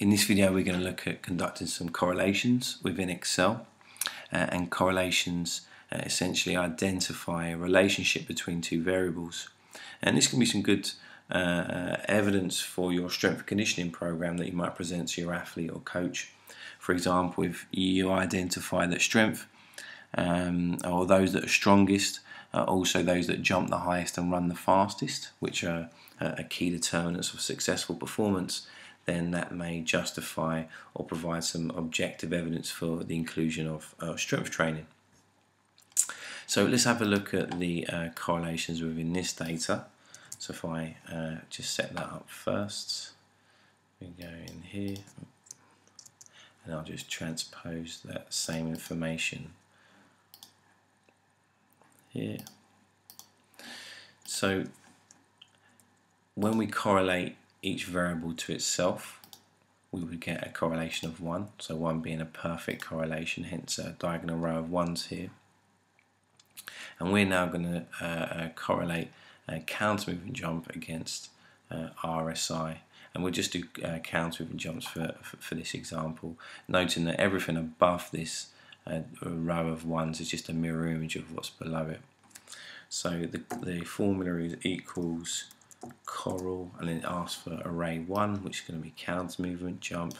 In this video we're going to look at conducting some correlations within Excel, and correlations essentially identify a relationship between two variables, and this can be some good evidence for your strength and conditioning program that you might present to your athlete or coach. For example, if you identify that strength or those that are strongest are also those that jump the highest and run the fastest, which are key determinants of successful performance, then that may justify or provide some objective evidence for the inclusion of strength training. So let's have a look at the correlations within this data. So if I just set that up first, we go in here and I'll just transpose that same information here. So when we correlate each variable to itself, we would get a correlation of 1, so 1 being a perfect correlation, hence a diagonal row of 1s here. And we're now going to correlate a counter movement jump against RSI, and we'll just do counter movement jumps for this example, noting that everything above this row of 1s is just a mirror image of what's below it. So the formula is equals correl, and then it asks for array 1, which is going to be counter movement jump.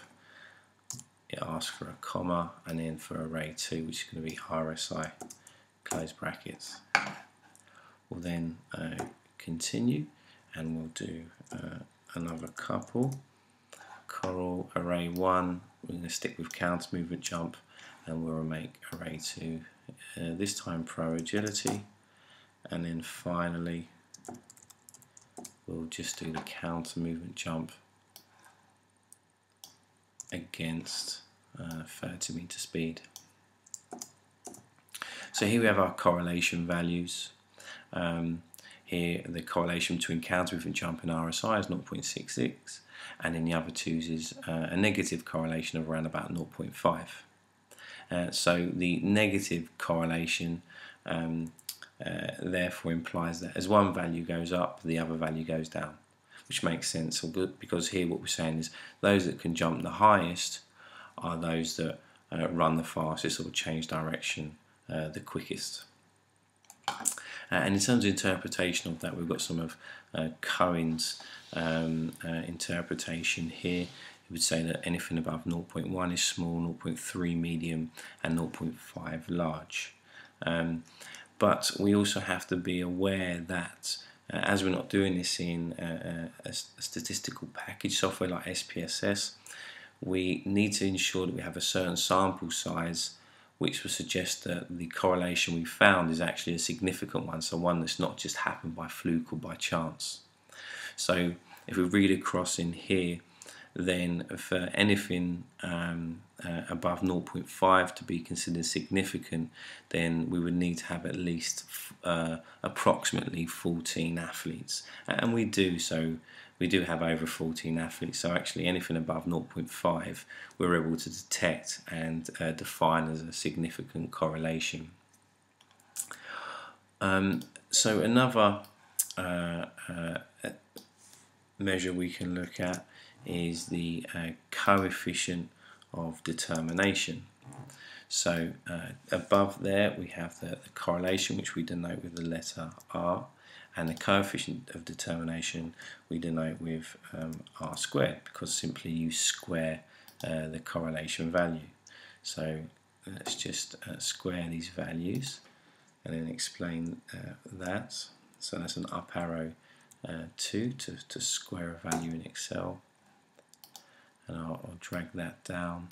It asks for a comma, and then for array 2, which is going to be RSI, close brackets. We'll then continue, and we'll do another couple. Correl array 1, we're going to stick with counter movement jump, and we'll make array 2 this time pro agility, and then finally we'll just do the counter movement jump against 30 meter speed. So here we have our correlation values. Here the correlation between counter movement jump and RSI is 0.66, and in the other twos is a negative correlation of around about 0.5. So the negative correlation therefore implies that as one value goes up, the other value goes down, which makes sense, because here what we're saying is those that can jump the highest are those that run the fastest or change direction the quickest. And in terms of interpretation of that, we've got some of Cohen's interpretation here. He would say that anything above 0.1 is small, 0.3 medium, and 0.5 large. But we also have to be aware that as we're not doing this in a statistical package software like SPSS, we need to ensure that we have a certain sample size which will suggest that the correlation we found is actually a significant one, so one that's not just happened by fluke or by chance. So if we read across in here, then for anything above 0.5 to be considered significant, then we would need to have at least approximately 14 athletes, and we do. So we do have over 14 athletes, so actually anything above 0.5 we're able to detect and define as a significant correlation. So another measure we can look at is the coefficient of determination. So above there we have the correlation, which we denote with the letter R, and the coefficient of determination we denote with R squared, because simply you square the correlation value. So let's just square these values and then explain that. So that's an up arrow 2 to square a value in Excel, and I'll drag that down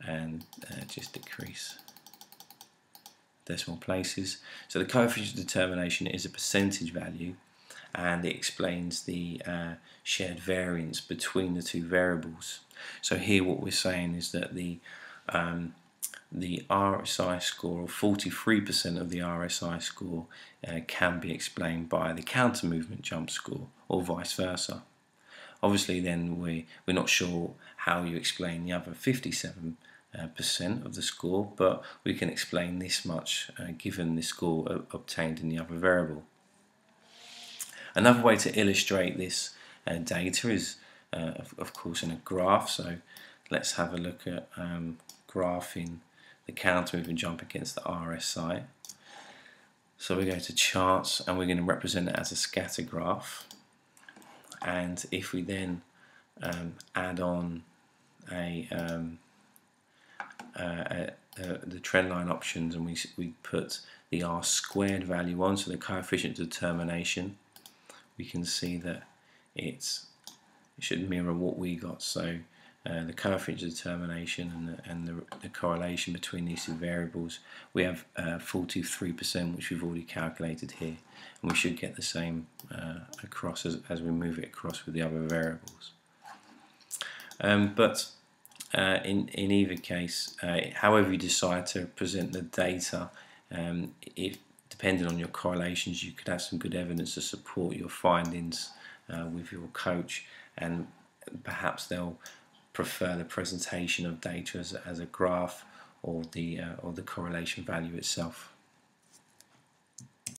and just decrease decimal places. So the coefficient of determination is a percentage value, and it explains the shared variance between the two variables. So here what we're saying is that the RSI score, or 43% of the RSI score, can be explained by the counter movement jump score, or vice versa. Obviously then we're not sure how you explain the other 57% of the score, but we can explain this much given the score obtained in the other variable. Another way to illustrate this data is of course, in a graph. So let's have a look at graphing the counter moving jump against the RSI. So we go to charts and we're going to represent it as a scatter graph. And if we then add on the trendline options, and we put the R squared value on, so the coefficient determination, we can see that it should mirror what we got. So the coefficient determination and the correlation between these two variables, we have 43%, which we've already calculated here, and we should get the same across as we move it across with the other variables. But in either case, however you decide to present the data, if depending on your correlations, you could have some good evidence to support your findings with your coach, and perhaps they'll prefer the presentation of data as a graph or the correlation value itself.